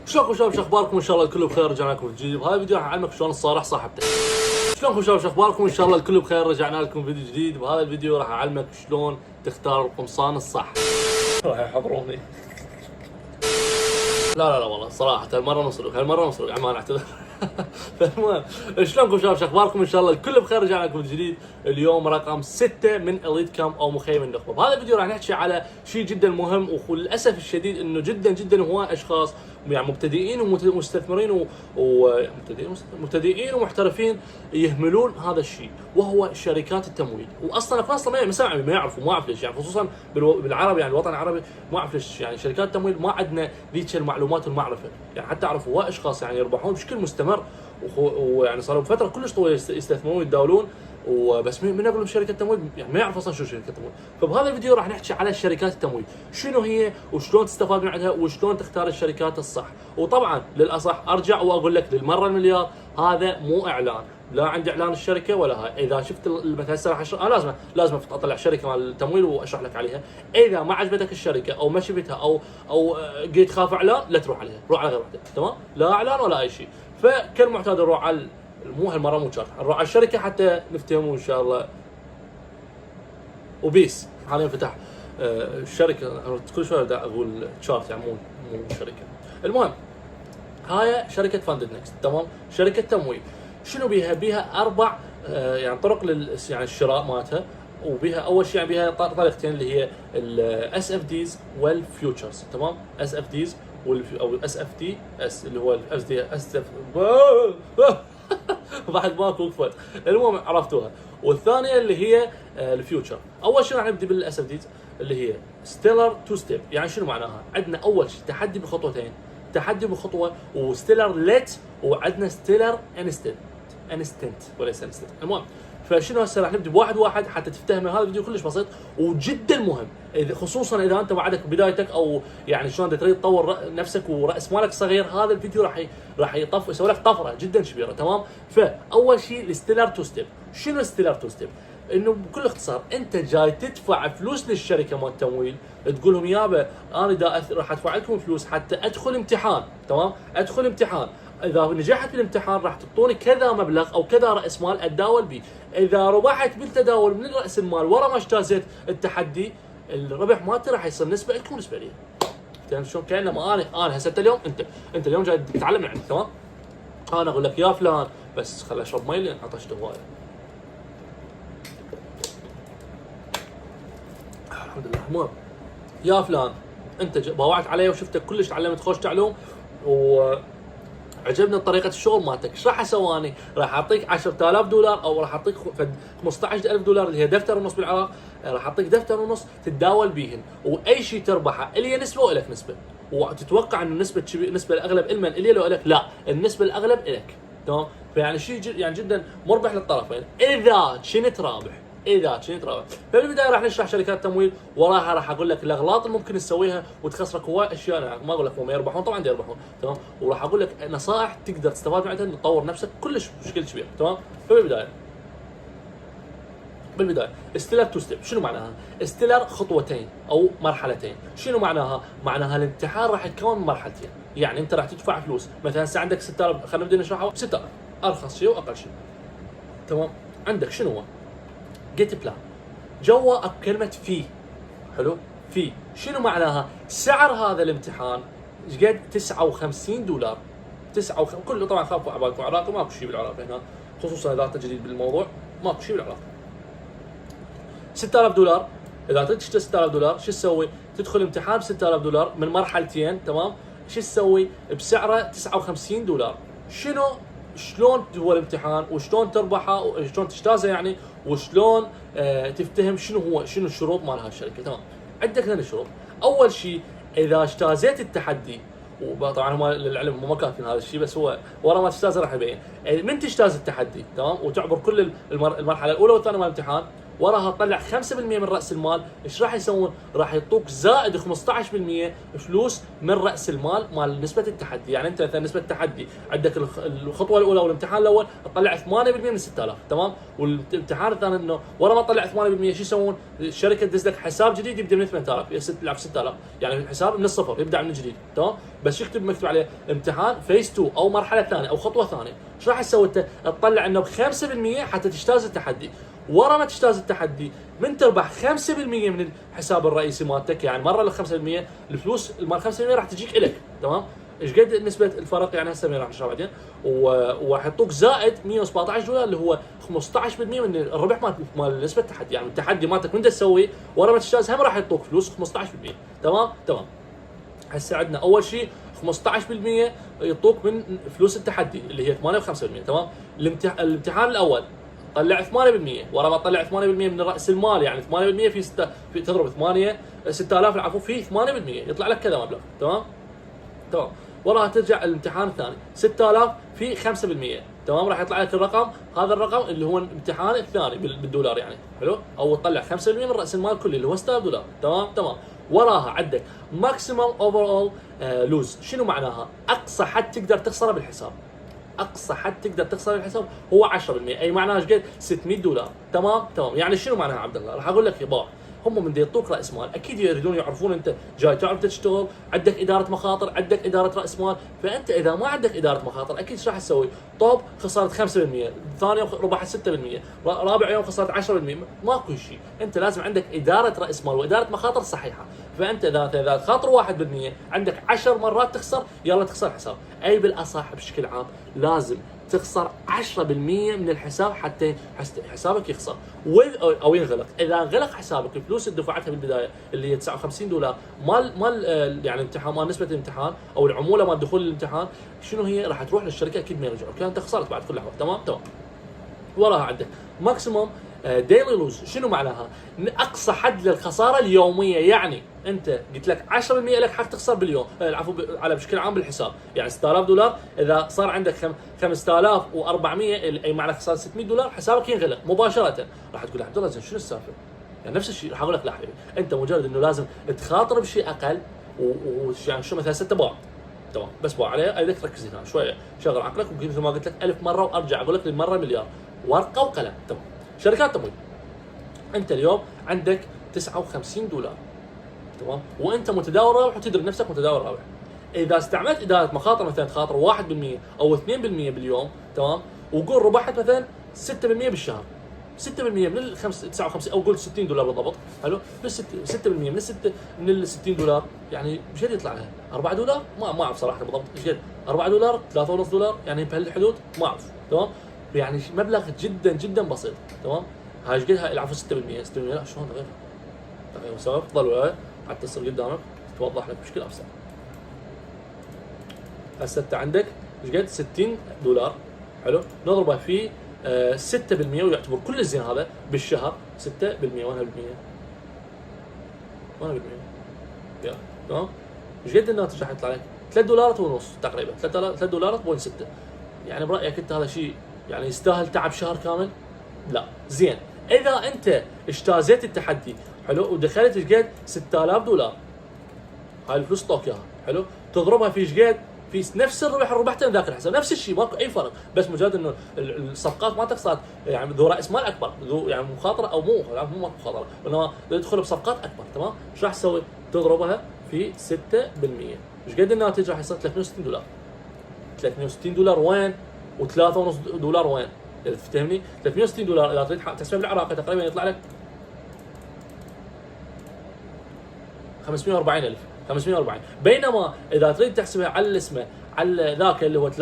شلونكم شباب؟ شو اخباركم؟ ان شاء الله الكل بخير. رجعنا لكم جديد بهذا الفيديو راح اعلمك شلون تصارح صاحبتك. شلونكم شباب؟ شو اخباركم؟ ان شاء الله الكل بخير. رجعنا لكم فيديو جديد بهذا الفيديو راح اعلمك شلون تختار القمصان الصح. راح يحضروني. لا والله صراحة هالمرة مسروق عم نعتذر. فالمهم شلونكم شباب؟ شو اخباركم؟ ان شاء الله الكل بخير. رجعنا لكم جديد اليوم رقم 6 من اليت كام او مخيم النخبة. بهذا الفيديو راح نحكي على شيء جدا مهم، وللاسف الشديد انه جدا هواي اشخاص يعني مبتدئين ومستثمرين مبتدئين ومحترفين يهملون هذا الشيء، وهو شركات التمويل. واصلا ما يعرفوا، ما اعرف ليش، يعني خصوصا بالعربي، يعني الوطن العربي ما اعرف ليش يعني شركات التمويل ما عندنا ذيك المعلومات والمعرفه. يعني حتى اعرف هواي اشخاص يعني يربحون بشكل مستمر، ويعني صاروا بفتره كلش طويله يستثمرون ويتداولون، وبس من اقول لهم شركه تمويل يعني ما يعرف اصلا شو شركه تمويل. فبهذا الفيديو راح نحكي على شركات التمويل، شنو هي وشلون تستفاد من عندها وشلون تختار الشركات الصح. وطبعا للاصح ارجع واقول لك للمره المليار، هذا مو اعلان، لا عندي اعلان الشركه ولا هاي. اذا شفت مثلا هسه راح انا لازم اطلع شركه مال التمويل واشرح لك عليها. اذا ما عجبتك الشركه او ما شفتها او قيت خاف اعلان، لا تروح عليها، روح على غير واحده، تمام؟ لا اعلان ولا اي شيء. فكالمعتاد نروح على مو هالمره مو شارت، نروح على الشركه حتى نفتهم ان شاء الله. وبيس حاليا فتح الشركه، كل شويه اقول شارت يعني مو شركه. المهم هاي شركه فاندد نكست، تمام؟ شركه تمويل. شنو بيها اربع يعني طرق يعني الشراء مالتها. وبيها اول شيء يعني بيها طريقتين اللي هي الاس اف ديز والفيوتشرز، تمام؟ اس اف ديز او اس اف تي اس اللي هو الاس دي اس اف بعد ماكو كفر. المهم عرفتوها. والثانيه اللي هي الفيوتشر. اول شيء راح نبدا بالاس اف ديز اللي هي ستيلر تو ستيب. يعني شنو معناها؟ عندنا اول شيء تحدي بخطوتين، تحدي بخطوه وستيلر ليت، وعندنا ستيلر انستنت وليس انستنت. المهم فشنو هسه راح نبدا بواحد حتى تفتهم. هذا الفيديو كلش بسيط وجدا مهم، خصوصا اذا انت بعدك بدايتك او يعني شلون تريد تطور نفسك وراس مالك صغير. هذا الفيديو راح يسوي لك طفره جدا كبيره، تمام؟ فاول شيء الستيلر تو ستيب. شنو الستيلر تو ستيب؟ انه بكل اختصار انت جاي تدفع فلوس للشركه مال التمويل، تقول لهم يابا انا راح ادفع لكم فلوس حتى ادخل امتحان، تمام؟ ادخل امتحان. اذا نجحت بالامتحان راح تعطوني كذا مبلغ او كذا راس مال اتداول به. اذا ربحت بالتداول من راس المال ورا ما اجتازت التحدي، الربح مالتي راح يصير نسبه لكم ونسبه لي. فهمت شلون؟ كانما انا هسه اليوم انت اليوم جاي تتعلم من عندي، تمام؟ انا اقول لك يا فلان، بس خل اشرب مي لان عطشت هوايه. الحمد لله. المهم يا فلان، انت باوعت علي وشفتك كلش تعلمت خوش تعلم وعجبني طريقه الشغل مالتك. ايش راح اسوي؟ راح اعطيك $10,000 او راح اعطيك $15,000 اللي هي دفتر ونص بالعراق. راح اعطيك دفتر ونص تتداول بيهن، واي شيء تربحه اللي نسبه والك نسبه. وتتوقع انه النسبه الاغلب المن اللي لو الك، لا، النسبه الاغلب الك، تمام؟ فيعني شيء يعني جدا مربح للطرفين اذا كنت رابح. فبالبدايه راح نشرح شركات تمويل، وراها راح اقول لك الاغلاط اللي ممكن تسويها وتخسرك هواي اشياء. أنا ما اقول لك هم يربحون، طبعا يربحون، تمام؟ وراح اقول لك نصائح تقدر تستفاد من عندها تطور نفسك كلش بشكل كبير، تمام؟ بالبدايه ستيلر تو ستيب. شنو معناها؟ ستيلر خطوتين او مرحلتين. شنو معناها؟ معناها الامتحان راح يتكون من مرحلتين. يعني انت راح تدفع فلوس، مثلا هسه عندك 6000، خلينا نبدا نشرحها. 6000 ارخص شيء واقل شيء، تمام؟ عندك شنو هو؟ جيت بلان. جوا كلمة في، حلو؟ في شنو معناها؟ سعر هذا الامتحان ايش قد؟ $59. كله طبعا خافوا على بالكم عراقي، ماكو شيء بالعراق هنا، خصوصا اذا انت جديد بالموضوع، ماكو شيء بالعراق. $6,000. اذا تريد تشتري $6,000 شو تسوي؟ تدخل امتحان $6,000 من مرحلتين، تمام؟ شو تسوي؟ بسعره $59. شلون هو الامتحان وشلون تربحه وشلون تجتازه يعني، وشلون تفتهم شنو الشروط مال هالشركه، تمام؟ عندك ثلاث شروط. اول شيء اذا اجتازيت التحدي، وطبعا هم للعلم ما كاتبين هذا الشيء، بس هو ورا ما تجتازه راح يبين. من تجتاز التحدي، تمام؟ وتعبر كل المرحله الاولى والثانيه مال الامتحان، وراها تطلع 5% من راس المال، ايش راح يسوون؟ راح يعطوك زائد 15% فلوس من راس المال مال نسبه التحدي. يعني انت مثلا نسبه التحدي عندك الخطوه الاولى والامتحان الاول تطلع 8% من 6000 تمام، والامتحان الثاني انه ورا ما تطلع 8% شو يسوون؟ الشركه تدز لك حساب جديد يبدا من 8000 يلعب 6000، يعني الحساب من الصفر يبدا من جديد تمام. بس يكتب مكتوب عليه امتحان فيس 2 او مرحله ثانيه او خطوه ثانيه. ايش راح تسوي انت؟ تطلع انه ب 5% حتى تجتاز التحدي. ورا ما تجتاز التحدي من تربح 5% من الحساب الرئيسي مالتك، يعني مره ال 5% الفلوس مال 5% راح تجيك الك تمام. ايش قد نسبه الفرق؟ يعني هسه راح نشرح بعدين. وراح يعطوك زائد $117 اللي هو 15% من الربح مال نسبه التحدي. يعني التحدي مالتك من تسوي ورا ما تجتاز هم راح يعطوك فلوس 15%. تمام. هسه عندنا اول شيء 15% يعطوك من فلوس التحدي اللي هي 8.5%. تمام. الامتحان الاول طلع 8%، ورا ما تطلع 8% من راس المال، يعني 8% في تضرب 6000 العفو في 8% يطلع لك كذا مبلغ. تمام. وراها ترجع الامتحان الثاني 6000 في 5%. تمام. راح يطلع لك الرقم، هذا الرقم اللي هو الامتحان الثاني بالدولار يعني. حلو. او تطلع 5% من راس المال كله اللي هو $6000. تمام. وراها عندك ماكسيمم اوفر لوز. شنو معناها؟ اقصى حد تقدر تخسره بالحساب. اقصى حد تقدر تخسر بالحساب هو 10%، اي معناها ايش قد؟ $600. تمام. يعني شنو معناها عبد الله؟ راح اقول لك يا بابا، هم من يعطوك راس مال اكيد يريدون يعرفون انت جاي تعرف تشتغل، عندك اداره مخاطر، عندك اداره راس مال. فانت اذا ما عندك اداره مخاطر اكيد ايش راح تسوي؟ طب خسرت 5%، ثاني يوم ربحت 6%، رابع يوم خسرت 10%، ماكو شيء. انت لازم عندك اداره راس مال واداره مخاطر صحيحه. فانت اذا تخاطر 1% عندك 10 مرات تخسر، يلا تخسر الحساب. اي بالاصح بشكل عام لازم تخسر 10% من الحساب حتى حسابك يخسر او ينغلق. اذا انغلق حسابك الفلوس اللي دفعتها بالبدايه اللي هي $59 مال يعني امتحان، مال نسبه الامتحان او العموله مال دخول الامتحان، شنو هي؟ راح تروح للشركه اكيد ما يرجعوا، كان انت خسرت بعد كل الاحوال. تمام. وراها عندك ماكسيموم ديلي لوز. شنو معناها؟ اقصى حد للخساره اليوميه. يعني انت قلت لك 10% لك حق تخسر باليوم، العفو على بشكل عام بالحساب. يعني $6000 اذا صار عندك 5400 اي معنى خساره $600 حسابك ينغلق مباشره. راح تقول عبد الله زين شنو السالفه؟ يعني نفس الشيء راح اقول لك لا حبيبي، انت مجرد انه لازم تخاطر بشيء اقل يعني شو مثلا 6 باع. تمام. بس باع عليه اريدك تركز هنا شويه، شغل عقلك ومثل ما قلت لك 1000 مره وارجع اقول لك للمره مليار. ورقه وقلم. تمام. شركات تمويل، انت اليوم عندك $59 تمام، وانت متداول رابح وتدري نفسك متداول رابح. اذا استعملت اداره مخاطر مثلا تخاطر 1% او 2% باليوم تمام، وقول ربحت مثلا 6% بالشهر، 6% من ال 59 او قول $60 بالضبط. حلو. بس 6% من ال $60 يعني ايش قد يطلع لها؟ $4؟ ما اعرف صراحه بالضبط ايش قد. $4 $3.5 يعني بهالحدود ما اعرف. تمام. يعني مبلغ جدا جدا بسيط. تمام. هاي ايش قدها؟ العفو 6%. 6% لا شلون غير مسافه تفضل وياي حتى تصير قدامك توضح لك بشكل ابسط. هسه انت عندك ايش قد؟ $60. حلو. نضربه في 6% ويعتبر كل الزين هذا بالشهر 6%. وين بالمية؟ يا تمام. ايش قد الناتج راح يطلع لك؟ $3.5 تقريبا. $3.6. يعني برايك انت هذا شيء يعني يستاهل تعب شهر كامل؟ لا. زين اذا انت اجتازيت التحدي حلو ودخلت ايش قد؟ $6000، هاي الفلوس طوك اياها. حلو. تضربها في ايش قد؟ في نفس الربح اللي ربحته من ذاك الحساب، نفس الشيء ماكو اي فرق، بس مجرد انه الصفقات مالتك صارت يعني ذو راس مال اكبر، ذو يعني مخاطره او مو مخاطره، انما تدخل بصفقات اكبر. تمام. ايش راح تسوي؟ تضربها في 6%. ايش قد الناتج راح يصير؟ $360. $360 وين؟ و$3.5 وين؟ تفهمني؟ $360 اذا تريد تحسبه بالعراقي تقريبا يطلع لك 540,000. 540. بينما اذا تريد تحسبها على الاسمه على ذاك اللي هو 3.6،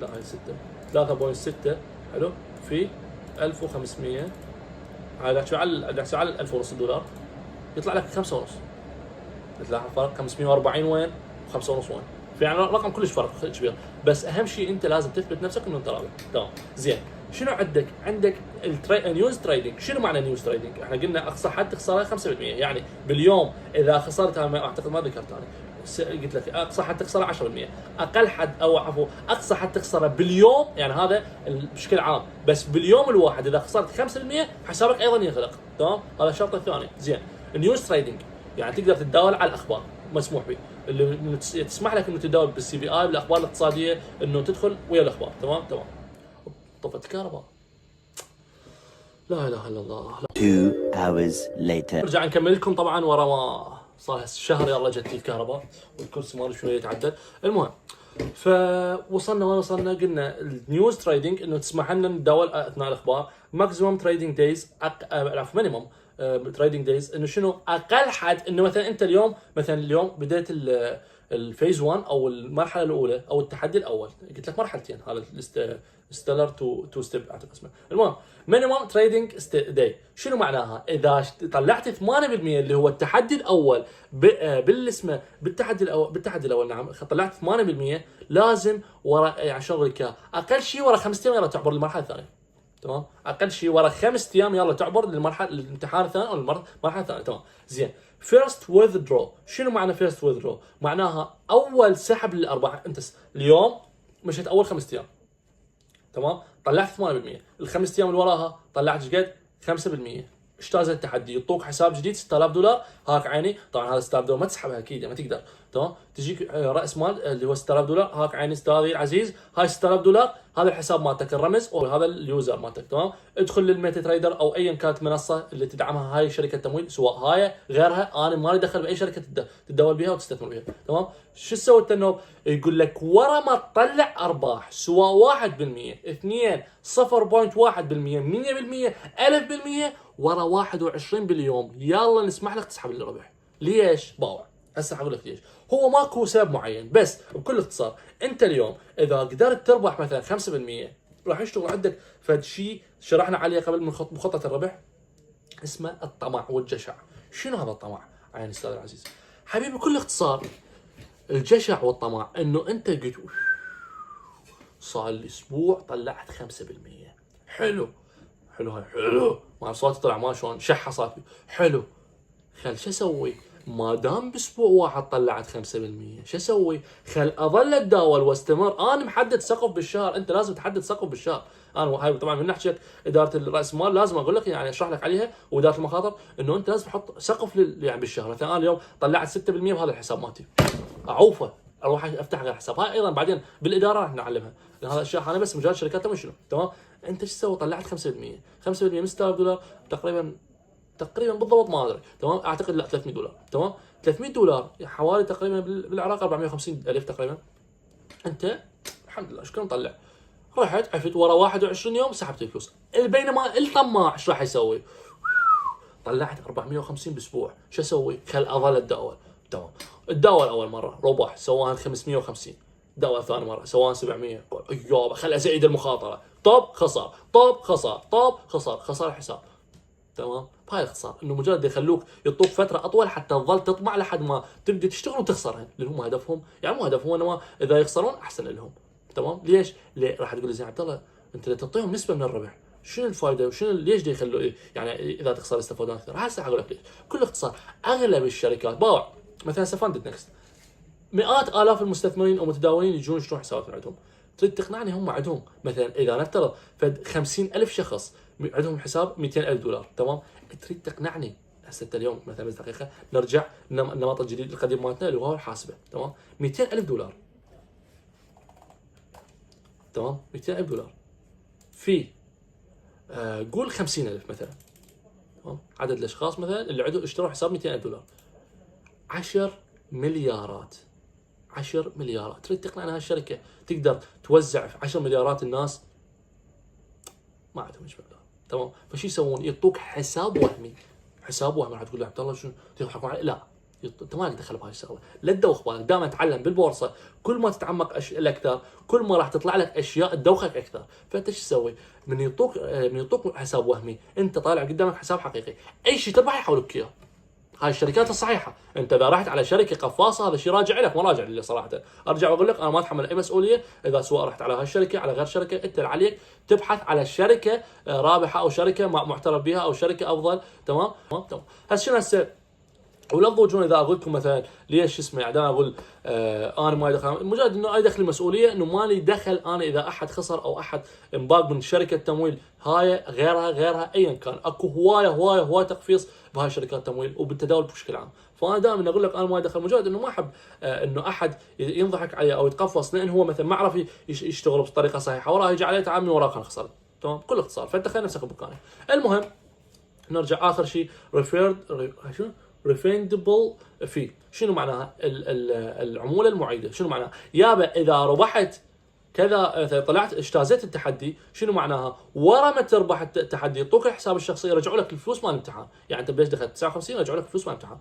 لا هاي 6 3.6 حلو في 1500، هذا شو على $1,500 يطلع لك 5.5. تلاحظ فرق 540 وين و5.5 وين، في يعني رقم كلش فرق كبير. بس اهم شيء انت لازم تثبت نفسك انه انت رابح. تمام. زين شنو عندك النيوز تريدنج. شنو معنى نيوز تريدنج؟ احنا قلنا اقصى حد تخسره 5%، يعني باليوم اذا خسرت اعتقد ما ذكرت انا قلت لك اقصى حد تخسره 10%، اقل حد او عفوا اقصى حد تخسره باليوم، يعني هذا بشكل عام، بس باليوم الواحد اذا خسرت 5% حسابك ايضا يغلق. تمام، هذا الشرط الثاني. زين، النيوز تريدنج يعني تقدر تتداول على الاخبار، مسموح به، اللي تسمح لك انه تتداول بالسي بي اي بالاخبار الاقتصاديه، انه تدخل ويا الاخبار. تمام. طفت كهرباء، لا اله الا الله. 2 hours later. نرجع نكمل لكم. طبعا ورا ما صار شهر يلا جت لي الكهرباء والكرسي مالي شويه يتعدل. المهم، فوصلنا وين وصلنا؟ قلنا النيوز تريدنج انه تسمح لنا نتداول اثناء الاخبار. ماكسيموم تريدنج دايز، عفوا مينيموم تريدنج دايز، انه شنو اقل حد؟ انه مثلا انت اليوم، مثلا اليوم بديت الفيز 1 او المرحله الاولى او التحدي الاول، قلت لك مرحلتين، هذا ستيلر تو ستيب اعتقد اسمه. المهم، مينيموم تريدنج داي شنو معناها؟ اذا طلعت 8% اللي هو التحدي الاول بالاسمه بالتحدي الاول نعم، طلعت 8%، لازم ورا يعني شغل اقل شيء ورا 5 ايام يلا تعبر المرحله الثانيه. تمام، اقل شيء ورا 5 ايام يلا تعبر للمرحله الامتحان الثاني او المرحله الثانيه. تمام. زين، فيرست ويذدرو، شنو معنى فيرست ويذدرو؟ معناها اول سحب للارباح. انت اليوم مشيت اول 5 ايام، تمام، طلعت 8%، الخمس ايام اللي وراها طلعت ايش قد؟ 5%. اجتاز التحدي، يعطوك حساب جديد $6000، هاك عيني. طبعا هذا $6000 ما تسحبها اكيد، ما تقدر. تمام، تجيك راس مال اللي هو $6000، هاك عيني استاذي العزيز، هاي $6000، هذا الحساب مالتك الرمز وهذا اليوزر مالتك. تمام، ادخل للميتا تريدر او ايا كانت المنصه اللي تدعمها هاي شركه تمويل، سواء هاي غيرها، انا مالي دخل باي شركه تتداول بها وتستثمر بها. تمام، شو سوى التنوب؟ يقول لك ورا ما تطلع ارباح سواء 1%، 2، 0.1%، 100%، 1000%، ورا 21 باليوم يلا نسمح لك تسحب الربح. ليش؟ باوع. هسه حقول لك ليش. هو ماكو سبب معين، بس بكل اختصار انت اليوم اذا قدرت تربح مثلا 5%، راح يشتغل عندك فد شيء شرحنا عليه قبل من مخطط الربح، اسمه الطمع والجشع. شنو هذا الطمع؟ عين استاذ العزيز حبيبي، بكل اختصار الجشع والطمع انه انت قلت صار لي اسبوع طلعت 5%، حلو هاي حلو، مع صوتي طلع ما شلون شحه صارت حلو. خل شو اسوي؟ ما دام باسبوع واحد طلعت 5%، شو اسوي؟ خل اظل اتداول واستمر. انا محدد سقف بالشهر، انت لازم تحدد سقف بالشهر. انا هاي طبعا من ناحيه اداره الراس مال لازم اقول لك، يعني اشرح لك عليها، واداره المخاطر، انه انت لازم تحط سقف يعني بالشهر. مثلا انا اليوم طلعت 6% بهذا الحساب مالتي، اعوفه اروح افتح غير حساب. هاي ايضا بعدين بالاداره راح نعلمها، لان هذا الشيء انا بس مجال شركات مش شنو. تمام، انت ايش تسوي؟ طلعت 5%، 5% من $6000 تقريبا بالضبط ما ادري. تمام، اعتقد لا $300. تمام، $300 حوالي تقريبا بالعراق 450,000 تقريبا. انت الحمد لله شكرا مطلع، رحت عفت ورا 21 يوم سحبت الفلوس. بينما الطماع ايش راح يسوي؟ طلعت 450 باسبوع، شو اسوي؟ خل اظل اتداول. تمام، اتداول اول مره ربح سواء 550، داول ثاني مره سواء 700، يابا خل ازيد المخاطره، طب خسر، طب خسر، طب خسر الحساب. تمام، بهاي الاختصار انه مجرد يخلوك يعطوك فتره اطول حتى تظل تطمع لحد ما تبدا تشتغل وتخسرها، اللي هم هدفهم، يعني مو هدفهم انما اذا يخسرون احسن لهم. تمام، ليش؟ ليه؟ راح تقول لي زين عبد الله انت تعطيهم نسبه من الربح، شنو الفائده وشنو ليش دي يخلوا إيه؟ يعني اذا تخسر يستفادون اكثر. هسه حقول لك ليش. بكل اختصار اغلب الشركات باوع مثلا سفاندت نكست، مئات الاف المستثمرين او متداولين يجون يشترون حسابات من عندهم. تريد تقنعني هم عندهم مثلا اذا نفترض فد 50,000 شخص عندهم حساب $200,000. تمام، تريد تقنعني هسه اليوم مثلا بس دقيقه نرجع النمط الجديد القديم مالتنا اللي هو الحاسبه. تمام، $200,000. تمام، $200,000 في قول 50,000 مثلا. تمام، عدد الاشخاص مثلا اللي عندهم اشتروا حساب $200,000، 10 مليارات. 10 مليارات تريد تقنعني هالشركه تقدر توزع في 10 مليارات الناس؟ ما عندهم مبلغ. تمام، فشو يسوون؟ يعطوك حساب وهمي. حساب وهمي راح تقول لي عبد الله شنو تضحكون علي؟ لا، انت ما لك دخل بهاي الشغله، لا تدوخ بالك. دائما اتعلم بالبورصه، كل ما تتعمق اكثر كل ما راح تطلع لك اشياء تدوخك اكثر. فانت شو تسوي؟ من يعطوك حساب وهمي، انت طالع قدامك حساب حقيقي، اي شيء تربح يحولوك اياه. هاي الشركات الصحيحه، انت اذا رحت على شركه قفاصه هذا الشيء راجع لك، ما راجع لي صراحه. ارجع واقول لك انا ما اتحمل اي مسؤوليه اذا سواء رحت على هالشركه على غير شركه. انت اللي عليك تبحث على شركه رابحه او شركه معترف بها او شركه افضل. تمام. هسه شنو هسه ولا تضوجون اذا اقول لكم مثلا ليش اسمه يعني دائما اقول انا ما دخل، مجرد انه اي دخل المسؤوليه، انه مالي دخل انا اذا احد خسر او احد انباق من شركه تمويل هاي غيرها ايا كان. اكو هوايه تقفيص بهاي شركات التمويل وبالتداول بشكل عام. فانا دائما اقول لك انا ما دخل، مجرد انه ما احب انه احد ينضحك عليه او يتقفص لان هو مثلا ما عرف يشتغل بطريقه صحيحه، وراه يجي عليه تعال من وراك انا خسرت. تمام بكل اختصار. فانت خلي نفسك بمكانه. المهم نرجع اخر شيء ريفندبل في شنو معناها؟ العموله المعيده شنو معناها؟ يابا اذا ربحت كذا مثلا طلعت اجتازيت التحدي شنو معناها؟ ورا ما تربح التحدي يعطوك الحساب الشخصي، يرجعوا لك الفلوس مال الامتحان. يعني انت بليش دخلت 59 يرجعوا لك الفلوس مال الامتحان.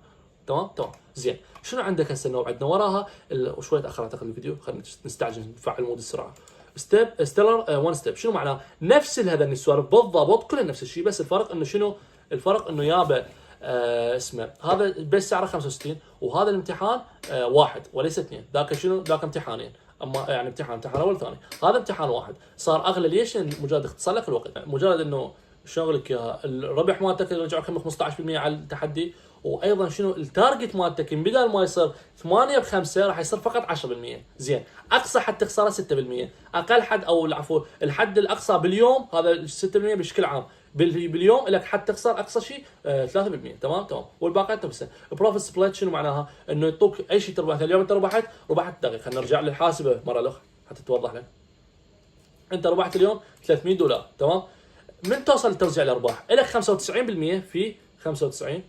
تمام زين. شنو عندك هسه النوع؟ عندنا وراها وشويه اخر اعتقد الفيديو، خلينا نستعجل نفعل مود السرعه. ستيلر 1 ستيب شنو معناه؟ نفس هذا السوالف بالضبط كلها نفس الشيء، بس الفرق انه شنو؟ الفرق انه يابا اسمه هذا بس سعره 65 وهذا الامتحان واحد وليس اثنين. ذاك شنو؟ ذاك امتحانين، اما يعني امتحان اول ثاني، هذا امتحان واحد. صار اغلى ليش؟ مجرد اختصر لك الوقت، مجرد انه شغل لك اياها. الربح مالتك يرجع لك 15% على التحدي، وايضا شنو التارجت مالتك بدل ما يصير 8 ب5 راح يصير فقط 10%. زين. اقصى حد تخسره 6%، اقل حد او العفو الحد الاقصى باليوم هذا 6% بشكل عام. باليوم لك حد تخسر اقصى شيء 3%. تمام والباقي تبسه. بروفيت سبليت شنو معناها؟ انه يعطوك اي شيء تربح. اليوم انت ربحت دقيقه، خلينا نرجع للحاسبه مره الاخرى حتى توضح لك. انت ربحت اليوم $300. تمام. من توصل لتوزيع الارباح لك 95% في 5%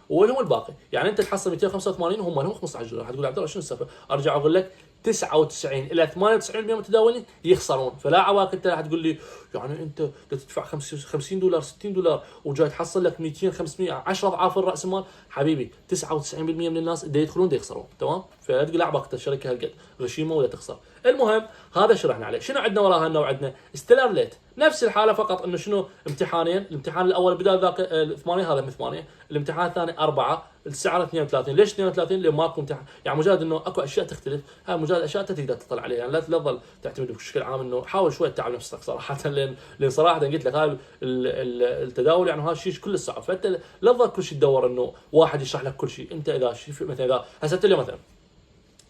واللي هو الباقي. يعني انت تحصل 285 وهم لهم $15. حتقول عبد الله شنو السالفه؟ ارجع اقول لك 99 الى 98% من المتداولين يخسرون. فلا عواك انت راح تقول لي يعني انت تدفع $50 $60 وجاي تحصل لك 200 500 10 اضعاف الراس مال. حبيبي 99% من الناس اللي يدخلون يخسرون. تمام. فلا تقول عباك الشركه هالقد غشيمه ولا تخسر. المهم هذا شرحنا عليه. شنو عندنا وراها النوع؟ عندنا ستيلر ليت نفس الحاله فقط انه شنو امتحانين. الامتحان الاول بدال ذاك 8 هذا من 8، الامتحان الثاني 4 السعر 32. ليش 32؟ لان ماكو امتحان. يعني مجرد انه اكو اشياء تختلف، هاي مجرد اشياء انت تقدر تطلع عليها. يعني لا تظل تعتمد بشكل عام، انه حاول شويه تتعب نفسك صراحه. لان صراحه قلت لك هاي التداول يعني هذا الشيء كل صعب. فانت لا تظل كل شيء تدور انه واحد يشرح لك كل شيء. انت اذا مثلا اذا هسه اليوم مثلا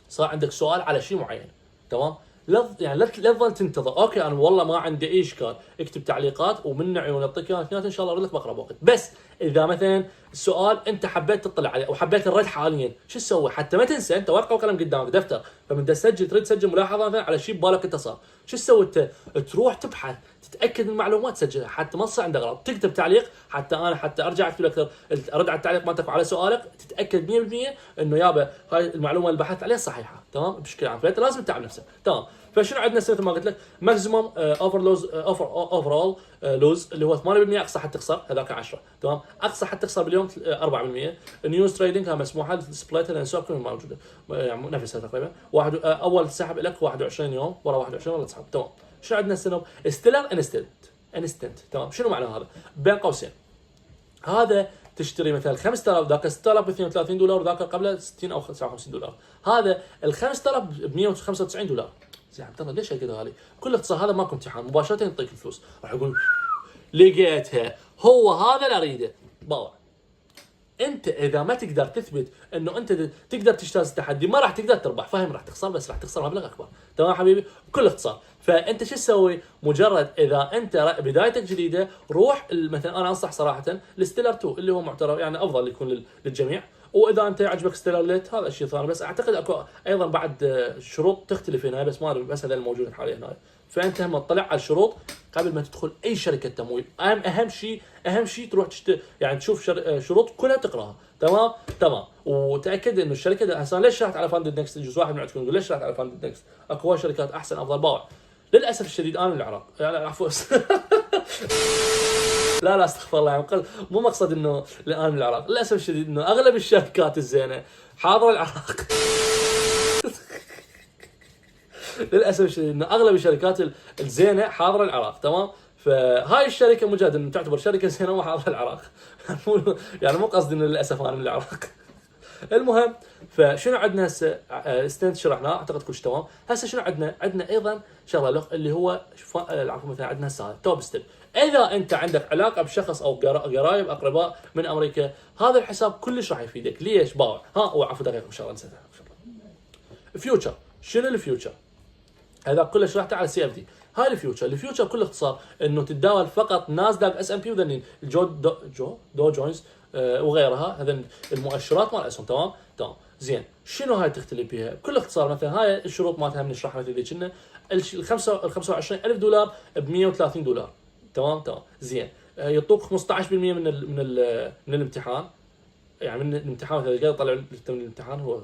صار عندك سؤال على شيء معين، تمام، لا تظل تنتظر. اوكي انا والله ما عندي اي اشكال، اكتب تعليقات ومن عيون اعطيك اياها ان شاء الله ارد لك باقرب وقت. بس اذا مثلا السؤال انت حبيت تطلع عليه او حبيت الرد حاليا، شو تسوي حتى ما تنسى؟ انت ورقه وقلم قدامك دفتر، فمن تسجل تريد تسجل ملاحظه مثلا على شيء ببالك انت صار، شو تسوي انت؟ تروح تبحث تتاكد من المعلومات تسجلها حتى ما تصير عندك غلط. تكتب تعليق حتى ارجع اكتب لك ارد على التعليق مالتك وعلى سؤالك تتاكد 100% انه يابا هاي المعلومه اللي بحثت عليها صحيحه. تمام بشكل عام. فانت لازم تتعب نفسك. تمام. فشنو عندنا مثل ما قلت لك ماكسيموم اوفر اول لوز اللي هو 8%، اقصى حد تخسر هذاك 10. تمام. اقصى حد تخسر باليوم 4%. نيوز تريدنج ها مسموحه، سبليت الانساب كلها موجوده يعني نفسها تقريبا. اول سحب لك 21 يوم، ورا 21 ولا تسحب. تمام. شنو عندنا السنه؟ ستيلر انستنت. تمام. شنو معنى هذا؟ بين قوسين هذا تشتري مثلا 5000، ذاك 6000 ب $32 وذاك قبله 60 او $59. هذا ال 5000 ب $195. زين عبد الله ليش هالقد غالي؟ بكل اختصار هذا ماكو امتحان، مباشره يعطيك الفلوس. راح يقول لقيتها، هو هذا اللي اريده باوع. انت اذا ما تقدر تثبت انه انت تقدر تجتاز التحدي ما راح تقدر تربح. فاهم؟ راح تخسر، بس راح تخسر مبلغ اكبر. تمام حبيبي؟ بكل اختصار. فانت شو تسوي؟ مجرد اذا انت بدايتك جديده روح مثلا انا انصح صراحه الستيلر 2 اللي هو معترف يعني افضل يكون للجميع. واذا انت يعجبك ستيلر ليت هذا شيء ثاني. بس اعتقد اكو ايضا بعد شروط تختلف هنا، بس ما بس هذا الموجود حاليا هنا. فانت هم تطلع على الشروط قبل ما تدخل اي شركه تمويل. اهم شيء تروح يعني تشوف شروط كلها تقراها. تمام. وتاكد انه الشركه هسه ليش شرحت على فاند نكست. جزء واحد من عندكم يقول ليش شرحت على فاند نكست؟ اكو شركات احسن افضل باوع. للاسف الشديد انا من العراق يعني عفوا لا استغفر الله يعني مو مقصد انه انا من العراق. للاسف الشديد انه اغلب الشركات الزينه حاضره العراق للاسف الشديد انه اغلب الشركات الزينه حاضره العراق. تمام. فهاي الشركه مجرد انه تعتبر شركه زينه وما حاضره العراق يعني مو قصدي انه للاسف انا من العراق. المهم فشنو عندنا هسه ستنت شرحناه اعتقد كل شيء تمام. هسه شنو عندنا ايضا شغله لخ اللي هو العفو مثلا عندنا هسه هذا توب ستيب. اذا انت عندك علاقه بشخص او قرايب اقرباء من امريكا، هذا الحساب كلش راح يفيدك. ليش؟ باوع وعفوا دقيقه ان شاء الله نسيتها. فيوتشر. شنو الفيوتشر؟ هذا كله شرحته على سي اف دي. هاي الفيوتشر كل اختصار انه تتداول فقط ناسداك اس ام بي وذنين دو جوينز وغيرها، هذا المؤشرات مال الاسهم. تمام زين. شنو هاي تختلف بها؟ بكل اختصار مثلا هاي الشروط مالتها بنشرحها مثل ذي كنا ال 25000 دولار ب 130 دولار. تمام زين. يعطوك 15% من الامتحان، يعني من الامتحان مثلا قاعد يطلع من الامتحان هو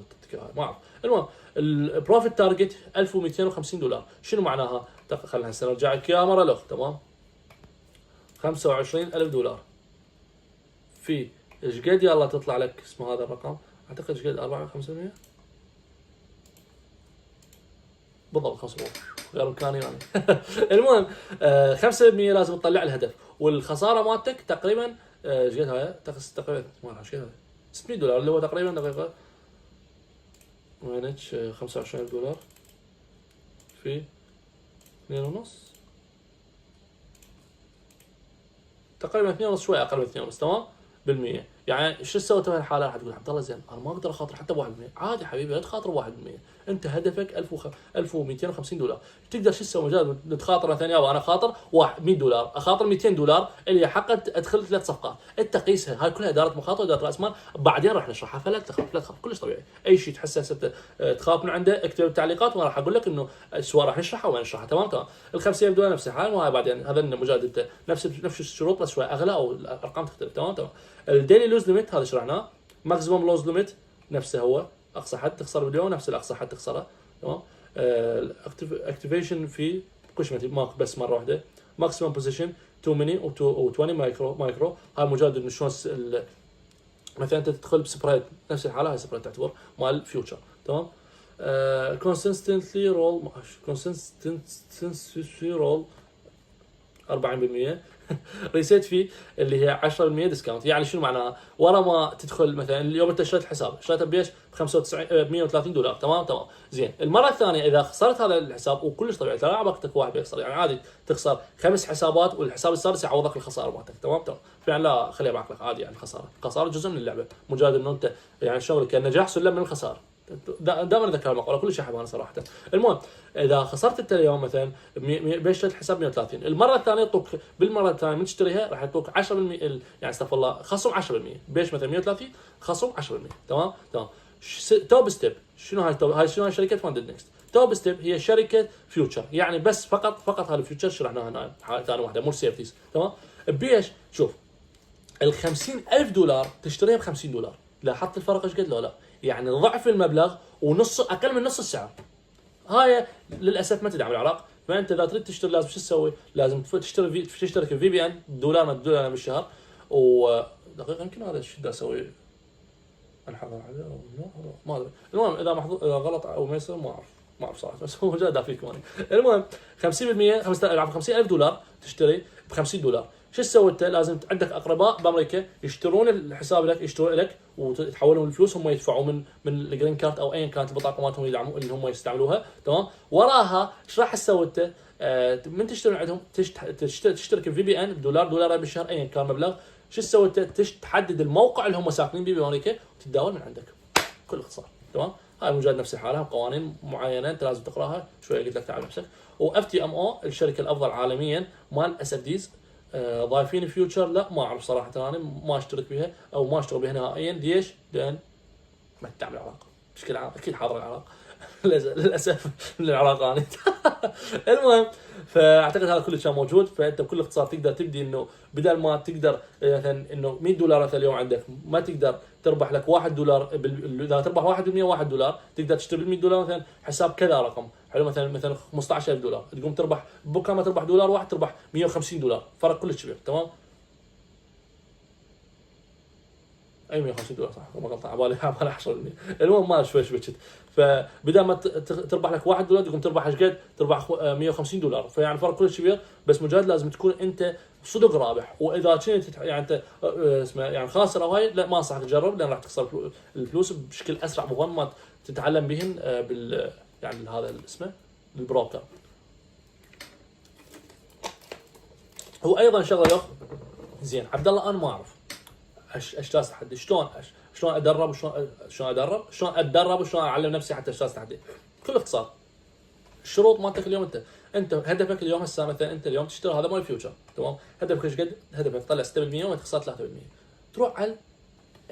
ما اعرف. المهم البروفيت تارجت 1250 دولار. شنو معناها؟ خلينا هسه نرجع لك اياها مره الاخ. تمام 25000 دولار في ايش قد يلا تطلع لك اسمه هذا الرقم؟ اعتقد ايش قد 400 بالضبط 5 غير امكاني يعني. المهم 5% لازم تطلع الهدف، والخساره مالتك تقريبا ايش قد هاي؟ تقريبا ما اعرف ايش قد 600 دولار اللي هو تقريبا دقيقه وينك 25000 دولار في 2.5 تقريبا 2.5 شوي اقل من 2.5 تمام بالمية. يعني شو سويت بهالحاله؟ راح تقول عبد الله زين انا ما اقدر اخاطر حتى ب 1%. عادي حبيبي لا تخاطر ب 1%. انت هدفك 1250 دولار. تقدر شو تسوي؟ مجال تخاطر مثلا يابا انا خاطر 100 دولار، اخاطر 200 دولار اللي حق ادخل 3 صفقات. انت قيسها هاي كلها اداره مخاطره واداره راس مال، بعدين راح نشرحها. فلا تخاف كلش طبيعي. اي شيء تحسه تخاف من عنده اكتب بالتعليقات وانا راح اقول لك انه سواء راح نشرحها وما نشرحها. تمام ال 5000 دولار نفس الحال، وهاي بعدين هذا مجال نفس الشروط بس شوي اغلى او الارقام تختلف. تمام الديلي لوز ليميت هذا شرحناه. ماكسيموم لوز ليميت نفسه هو اقصى حد تخسر باليوم نفس الاقصى حد تخسره. تمام الاكتيفيشن في كل شيء ماك بس مره واحده. ماكسيموم بوزيشن 2 ميني و20 مايكرو. هاي مجرد انه شلون مثلا انت تدخل بسبريد نفس الحاله، هاي سبريد تعتبر مال فيوتشر. تمام كونسيستنتلي رول 40%. ريسيت فيه اللي هي 10% ديسكاونت. يعني شنو معناها؟ ورا ما تدخل مثلا اليوم انت اشتريت الحساب، اشتريته بيش ب 130 دولار. تمام زين. المره الثانيه اذا خسرت هذا الحساب وكلش طبيعي ترى عبقتك واحد بيخسر، يعني عادي تخسر 5 حسابات والحساب السادس يعوضك الخساره مالتك. تمام فعلا لا خليها بعقلك عادي، يعني الخساره جزء من اللعبه، مجرد انه انت يعني شغلك النجاح سلم من الخساره. دائما ذكر المقوله كل شيء احبها انا صراحه. المهم اذا خسرت انت اليوم مثلا بيشتري الحساب 130، المره الثانيه يعطوك بالمره الثانيه من تشتريها راح يعطوك 10% يعني استغفر الله خصم 10%. بيش مثلا 130 خصم 10%. تمام توب ستيب. شنو هاي توب؟ شنو هاي شركه فاندد نكست. توب ستيب هي شركه فيوتشر، يعني بس فقط هذا الفيوتشر شرحناها هنا ثاني واحده مو سيفتيز. تمام بيش شوف ال 50000 دولار تشتريها ب 50 دولار. لاحظت الفرق ايش قد لو لا؟ يعني ضعف المبلغ ونص اقل من نص السعر. هاي للاسف ما تدعم العراق. فانت اذا تريد تشتري لازم شو تسوي؟ لازم تشترك في بي ان دولار بالشهر. ودقيقه يمكن هذا ايش بدي اسوي؟ انحضر عليه ما ادري. المهم اذا محظوظ اذا غلط او ما يصير ما اعرف صراحه، بس هو جاي دافيك ماني. المهم 50% 50000 دولار تشتري ب 50 دولار. شو تسوي انت؟ لازم عندك اقرباء بامريكا يشترون الحساب لك، يشترون لك وتحولهم الفلوس، هم يدفعوا من الجرين كارت او ايا كانت البطاقه مالتهم اللي هم يستعملوها. تمام وراها ايش راح تسوي انت؟ من تشتري عندهم تشترك في بي ان بدولار بالشهر ايا كان مبلغ. شو تسوي انت؟ تحدد الموقع اللي هم ساكنين به بامريكا وتتداول من عندك. بكل اختصار. تمام هاي مجرد نفس الحاله قوانين معينه انت لازم تقراها شويه قلت لك تعال نفسك. واف تي ام او الشركه الافضل عالميا مال اس اف ديز. ضايفين فيوتشر لا ما اعرف صراحه، انا ما اشترك بها او ما اشتغل بها نهائيا. ليش؟ لان ما تدعم العراق. مشكله اكيد حاضر العراق للاسف من العراق انا. المهم فاعتقد هذا كله كان موجود. فانت بكل اختصار تقدر تبدي انه بدل ما تقدر مثلا انه 100 دولار مثلا اليوم عندك ما تقدر تربح لك 1 دولار. اذا تربح 1% 1 دولار تقدر تشتري بال 100 دولار مثلا حساب كذا رقم حلو، مثلا 15000 دولار تقوم تربح بكره ما تربح دولار واحد تربح 150 دولار، فرق كلش كبير. تمام اي $150 صح ما غلطان، على بالي 10%. المهم ما شوي بكت. فبدال ما تربح لك $1 تقوم تربح ايش قد؟ تربح $150. فيعني فرق كلش كبير. بس مجرد لازم تكون انت صدق رابح. واذا كنت يعني انت اسمه يعني خاسر او هاي، لا ما انصحك تجرب، لان راح تخسر الفلوس بشكل اسرع بظن ما تتعلم بهن بال يعني هذا اسمه البروكر. هو ايضا شغله زين عبد الله، انا ما اعرف اشتاس تحدي شلون ادرب شلون اتدرب وشلون اعلم نفسي حتى اشتاس تحدي. بكل اختصار الشروط مالتك اليوم انت هدفك اليوم هسه مثلا انت اليوم تشتري هذا مال الفيوتشر تمام. هدفك ايش قد؟ هدفك تطلع 6% وما تخسر 3%. تروح على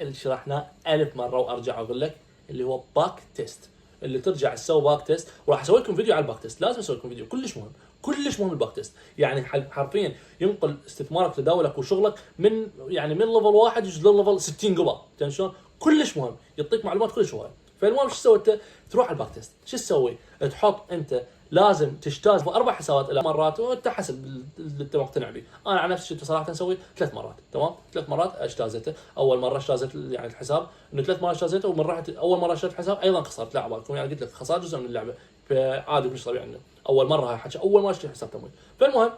اللي شرحناه 1000 مره وارجع اقول لك اللي هو باك تيست. اللي ترجع تسوي باك تيست، وراح اسوي لكم فيديو على الباك تيست. لازم اسوي لكم فيديو كلش مهم الباك تيست. يعني حرفيا ينقل استثمارك تداولك وشغلك من يعني من ليفل 1 يجي لليفل 60 قبل. فهمت شلون؟ كلش مهم، يعطيك معلومات كلش هوايه. فالمهم شو تسوي انت؟ تروح على الباك تيست. شو تسوي؟ تحط انت لازم تجتاز ب4 حسابات الى مرات، وانت حسب اللي انت مقتنع به. انا على نفسي صراحه اسوي 3 مرات تمام. 3 مرات اجتازته. اول مره اجتازت يعني الحساب انه 3 مرات اجتازته، ومن رحت اول مره اشتريت الحساب ايضا خسرت. لا عبالكم يعني قلت لك خساره جزء من اللعبه، فعادي مش طبيعي انه اول مره هاي حكي اول ما اشتري حساب تمويل. فالمهم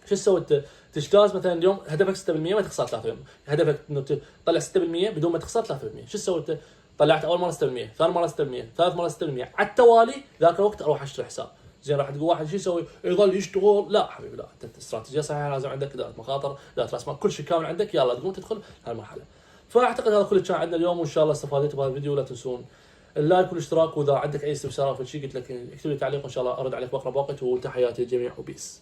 شو تسوي انت؟ تجتاز مثلا اليوم هدفك 6% ما تخسر 3%. هدفك انه تطلع 6% بدون ما تخسر 3%. شو تسوي انت؟ طلعت اول مره 6%، ثاني مره 6%، ثالث مره 6% على التوالي. ذاك الوقت اروح اشتري حساب. زين راح تقول واحد شو يسوي؟ يظل يشتغل. لا حبيبي لا، انت استراتيجيه صحيحه لازم عندك، اداره مخاطر، اداره راس مال، كل شيء كامل عندك. يلا تقوم تدخل هالمرحله. فاعتقد هذا كله كان عندنا اليوم، وان شاء الله استفادتوا بهذا الفيديو. لا تنسون اللايك والاشتراك، واذا عندك اي استفسار في شيء قلت لك اكتب لي تعليق وان شاء الله ارد عليك بقرب وقت. وتحياتي للجميع وبيس.